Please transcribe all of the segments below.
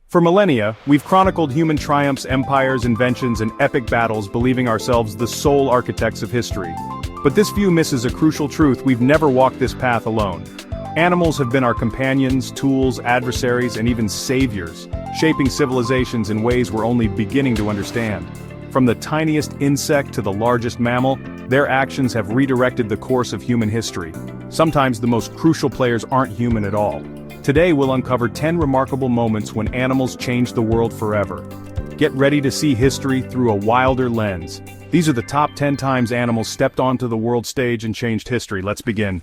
For millennia, we've chronicled human triumphs, empires, inventions, and epic battles, believing ourselves the sole architects of history. But this view misses a crucial truth: we've never walked this path alone. Animals have been our companions, tools, adversaries, and even saviors, shaping civilizations in ways we're only beginning to understand. From the tiniest insect to the largest mammal, their actions have redirected the course of human history. Sometimes the most crucial players aren't human at all. Today we'll uncover 10 remarkable moments when animals changed the world forever. Get ready to see history through a wilder lens. These are the top 10 times animals stepped onto the world stage and changed history. Let's begin.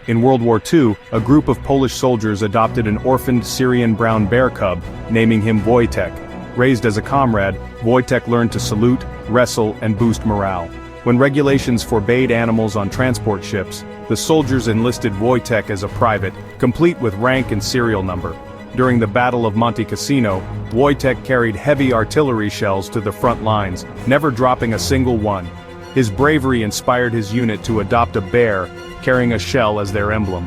In World War II, a group of Polish soldiers adopted an orphaned Syrian brown bear cub, naming him Wojtek. Raised as a comrade, Wojtek learned to salute, wrestle, and boost morale. When regulations forbade animals on transport ships, the soldiers enlisted Wojtek as a private, complete with rank and serial number. During the Battle of Monte Cassino, Wojtek carried heavy artillery shells to the front lines, never dropping a single one. His bravery inspired his unit to adopt a bear, carrying a shell as their emblem.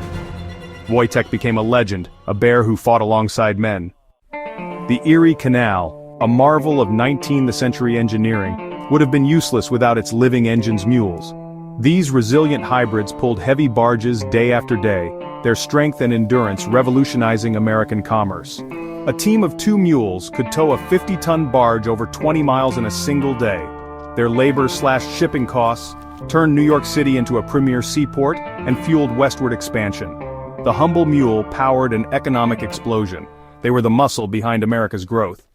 Wojtek became a legend, a bear who fought alongside men. The Erie Canal, a marvel of 19th century engineering, would have been useless without its living engines, mules. These resilient hybrids pulled heavy barges day after day, their strength and endurance revolutionizing American commerce. A team of 2 mules could tow a 50-ton barge over 20 miles in a single day. Their labor/shipping costs turned New York City into a premier seaport and fueled westward expansion. The humble mule powered an economic explosion. They were the muscle behind America's growth.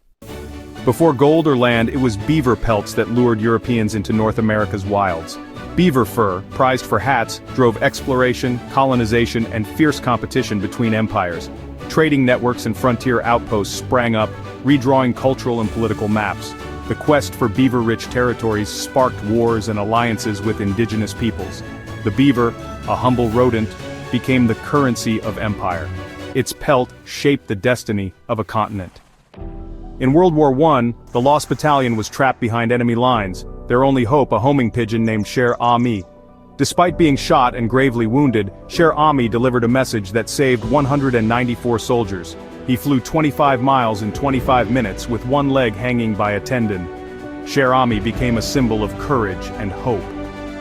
Before gold or land, it was beaver pelts that lured Europeans into North America's wilds. Beaver fur, prized for hats, drove exploration, colonization, and fierce competition between empires. Trading networks and frontier outposts sprang up, redrawing cultural and political maps. The quest for beaver-rich territories sparked wars and alliances with indigenous peoples. The beaver, a humble rodent, became the currency of empire. Its pelt shaped the destiny of a continent. In World War I, the Lost Battalion was trapped behind enemy lines, their only hope a homing pigeon named Cher Ami. Despite being shot and gravely wounded, Cher Ami delivered a message that saved 194 soldiers. He flew 25 miles in 25 minutes with one leg hanging by a tendon. Cher Ami became a symbol of courage and hope.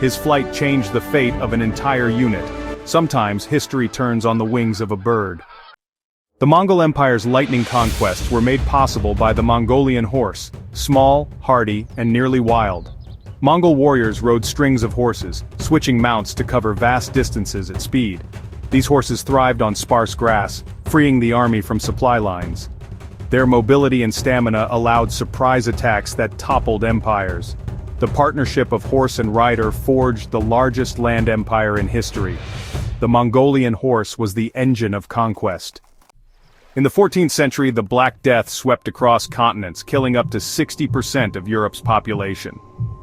His flight changed the fate of an entire unit. Sometimes history turns on the wings of a bird. The Mongol Empire's lightning conquests were made possible by the Mongolian horse, small, hardy, and nearly wild. Mongol warriors rode strings of horses, switching mounts to cover vast distances at speed. These horses thrived on sparse grass, freeing the army from supply lines. Their mobility and stamina allowed surprise attacks that toppled empires. The partnership of horse and rider forged the largest land empire in history. The Mongolian horse was the engine of conquest. In the 14th century, the Black Death swept across continents, killing up to 60% of Europe's population.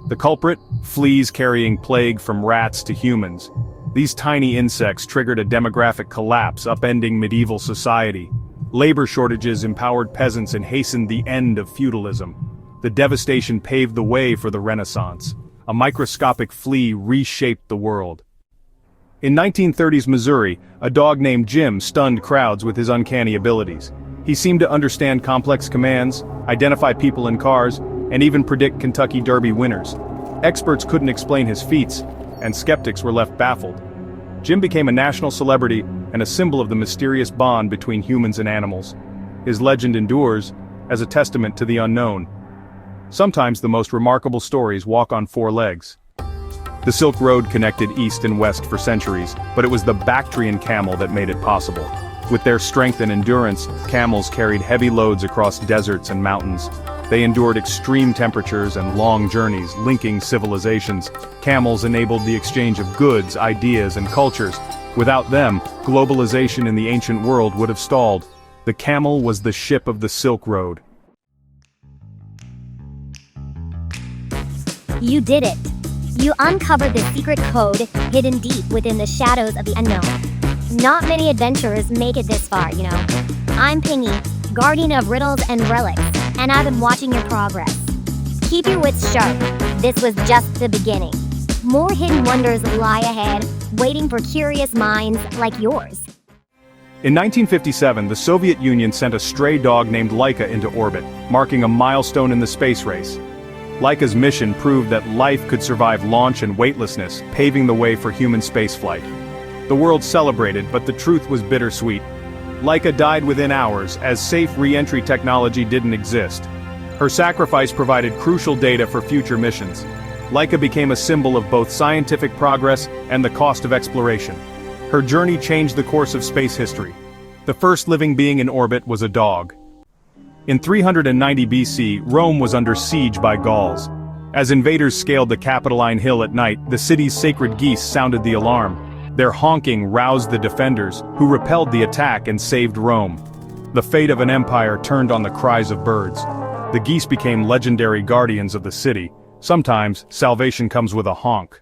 The culprit? Fleas carrying plague from rats to humans. These tiny insects triggered a demographic collapse, upending medieval society. Labor shortages empowered peasants and hastened the end of feudalism. The devastation paved the way for the Renaissance. A microscopic flea reshaped the world. In 1930s Missouri, a dog named Jim stunned crowds with his uncanny abilities. He seemed to understand complex commands, identify people in cars, and even predict Kentucky Derby winners. Experts couldn't explain his feats, and skeptics were left baffled. Jim became a national celebrity and a symbol of the mysterious bond between humans and animals. His legend endures as a testament to the unknown. Sometimes the most remarkable stories walk on 4 legs. The Silk Road connected east and west for centuries, but it was the Bactrian camel that made it possible. With their strength and endurance, camels carried heavy loads across deserts and mountains. They endured extreme temperatures and long journeys, linking civilizations. Camels enabled the exchange of goods, ideas, and cultures. Without them, globalization in the ancient world would have stalled. The camel was the ship of the Silk Road. You did it! You uncovered the secret code hidden deep within the shadows of the unknown. Not many adventurers make it this far, you know. I'm Pingy, guardian of riddles and relics, and I've been watching your progress. Keep your wits sharp. This was just the beginning. More hidden wonders lie ahead, waiting for curious minds like yours. In 1957, the Soviet Union sent a stray dog named Laika into orbit, marking a milestone in the space race. Laika's mission proved that life could survive launch and weightlessness, paving the way for human spaceflight. The world celebrated, but the truth was bittersweet. Laika died within hours, as safe re-entry technology didn't exist. Her sacrifice provided crucial data for future missions. Laika became a symbol of both scientific progress and the cost of exploration. Her journey changed the course of space history. The first living being in orbit was a dog. In 390 BC, Rome was under siege by Gauls. As invaders scaled the Capitoline Hill at night, the city's sacred geese sounded the alarm. Their honking roused the defenders, who repelled the attack and saved Rome. The fate of an empire turned on the cries of birds. The geese became legendary guardians of the city. Sometimes, salvation comes with a honk.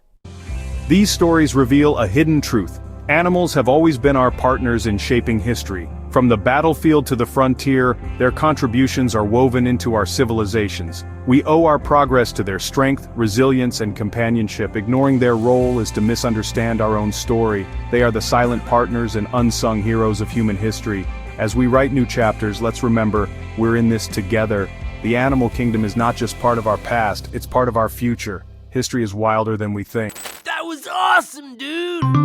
These stories reveal a hidden truth. Animals have always been our partners in shaping history. From the battlefield to the frontier, their contributions are woven into our civilizations. We owe our progress to their strength, resilience, and companionship. Ignoring their role is to misunderstand our own story. They are the silent partners and unsung heroes of human history. As we write new chapters, let's remember, we're in this together. The animal kingdom is not just part of our past, it's part of our future. History is wilder than we think. That was awesome, dude!